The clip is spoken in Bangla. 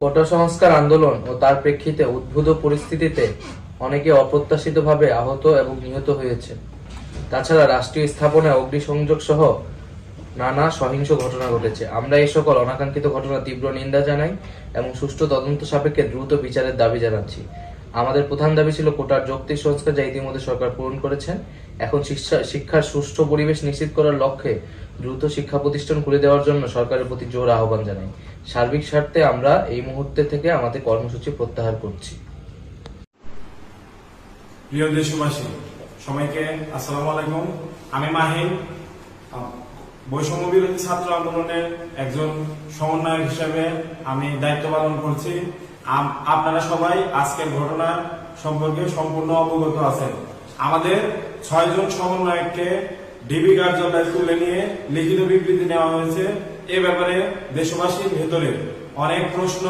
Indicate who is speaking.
Speaker 1: কোটা সংস্কার আন্দোলন ও তার প্রেক্ষিতে উদ্ভূত পরিস্থিতিতে অনেকে অপ্রত্যাশিতভাবে আহত এবং নিহত হয়েছে। তাছাড়া রাষ্ট্রীয় স্থাপনায় অগ্নিসংযোগ সহ নানা সহিংস ঘটনা ঘটেছে। আমরা এই সকল অনাকাঙ্ক্ষিত ঘটনা তীব্র নিন্দা জানাই এবং সুষ্ঠু তদন্ত সাপেক্ষে দ্রুত বিচারের দাবি জানাচ্ছি। আমাদের প্রধান দাবি ছিল কোটার যৌক্তিক সংস্কার, যা ইতিমধ্যে সরকার পূরণ করেছেন। এখন শিক্ষার সুষ্ঠু পরিবেশ নিশ্চিত করার লক্ষ্যে দ্রুত শিক্ষা প্রতিষ্ঠান খুলে দেওয়ার জন্য সরকারের প্রতি জোর আহ্বান জানাই। সার্বিক স্বার্থে আমরা এই মুহূর্তে থেকে আমাদের কর্মসূচি প্রত্যাহার করছি।
Speaker 2: প্রিয় দেশবাসী, সবাইকে আসসালামু আলাইকুম। আমি মাহিন, বৈষম্য বিরোধী ছাত্র আন্দোলনের একজন সমন্বয়ক হিসেবে আমি দায়িত্ব পালন করছি। আপনারা সবাই আজকের ঘটনা সম্পর্কে সম্পূর্ণ অবগত আছেন। আমাদের 6 জন সমন্বয়ককে ডিবি কার্যালয়ে তুলে নিয়ে লিখিত বিবৃতি নেওয়া হয়েছে। এ ব্যাপারে দেশবাসীর ভেতরে অনেক প্রশ্ন